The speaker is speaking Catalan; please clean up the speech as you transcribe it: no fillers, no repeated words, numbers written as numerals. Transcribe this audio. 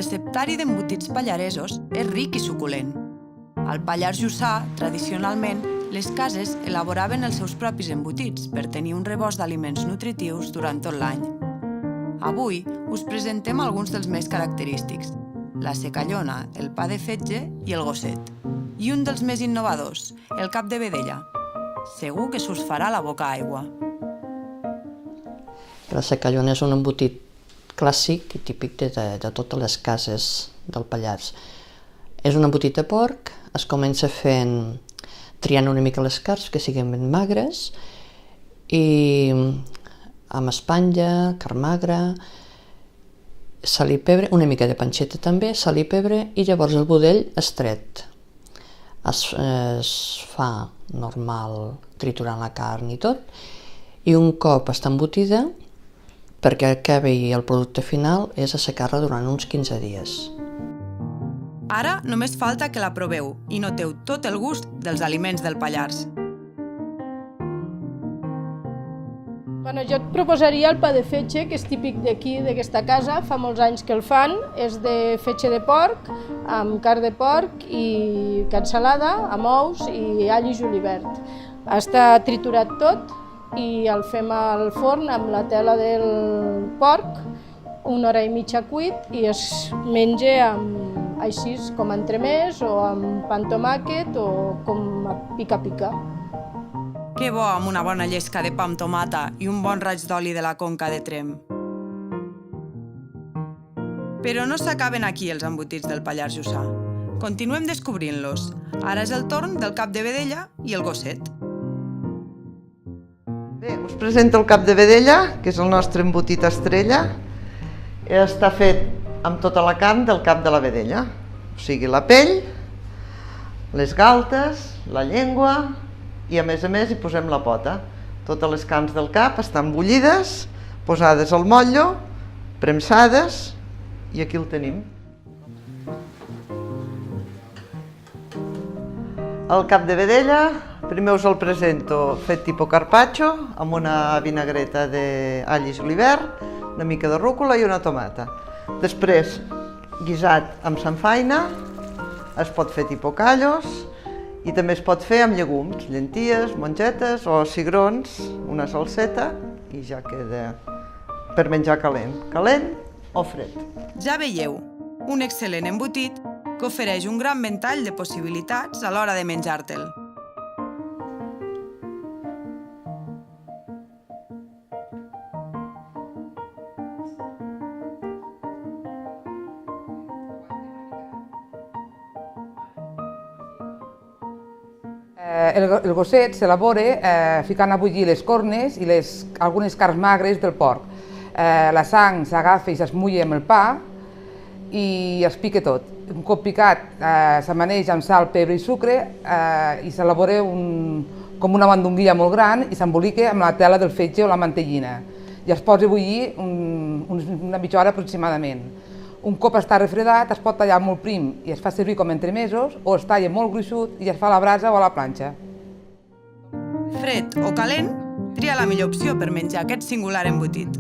receptari d'embotits pallaresos és ric i suculent. Al Pallars Jussà, tradicionalment, les cases elaboraven els seus propis embotits per tenir un rebost d'aliments nutritius durant tot l'any. Avui us presentem alguns dels més característics: la secallona, el pa de fetge i el gosset. I un dels més innovadors, el cap de vedella. Segur que s'us farà la boca aigua. La secallona és un embotit clàssic i típic de totes les cases del Pallars. És un embotit de porc, es comença fent triant una mica les carns que siguin ben magres i amb espatlla, carn magra, sal i pebre, una mica de panxeta també, sal i pebre, i llavors el budell estret. Es fa normal triturant la carn i tot, i un cop està embotida, perquè acabi el producte final, és assecar-la durant uns 15 dies. Ara només falta que la proveu i noteu tot el gust dels aliments del Pallars. Jo et proposaria el pa de fetge, que és típic d'aquí, d'aquesta casa, fa molts anys que el fan. És de fetge de porc, amb carn de porc i cansalada, amb ous i all i julivert. Està triturat tot i el fem al forn amb la tela del porc, 1 hora i mitja cuit, i es menja així com entremès o amb pa amb tomàquet o com a pica-pica. Que bo amb una bona llesca de pa amb tomata i un bon raig d'oli de la Conca de Tremp. Però no s'acaben aquí els embotits del Pallars Jussà. Continuem descobrint-los. Ara és el torn del cap de vedella i el gosset. Bé, us presento el cap de vedella, que és el nostre embotit estrella. Està fet amb tota la carn del cap de la vedella, o sigui, la pell, les galtes, la llengua i a més hi posem la pota. Totes les carns del cap estan bullides, posades al motllo, premsades, i aquí el tenim. El cap de vedella, primer us el presento fet tipus carpaccio, amb una vinagreta d'all i julivert, una mica de rúcula i una tomata. Després, guisat amb samfaina, es pot fer tipus callos i també es pot fer amb llegums, llenties, mongetes o cigrons, una salseta, i ja queda per menjar calent o fred. Ja veieu, un excel·lent embotit que ofereix un gran ventall de possibilitats a l'hora de menjar-te'l. El gosset s'elabora ficant a bullir les cornes i algunes carns magres del porc. La sang s'agafa i s'esmulla amb el pa i es pica tot. Un cop picat s'amaneix amb sal, pebre i sucre i s'elabora com una mandonguilla molt gran i s'embolica amb la tela del fetge o la mantellina. I es posa a bullir una mitja hora aproximadament. Un cop està refredat es pot tallar molt prim i es fa servir com entremesos, o es talla molt gruixut i es fa a la brasa o a la planxa. Fred o calent, tria la millor opció per menjar aquest singular embotit.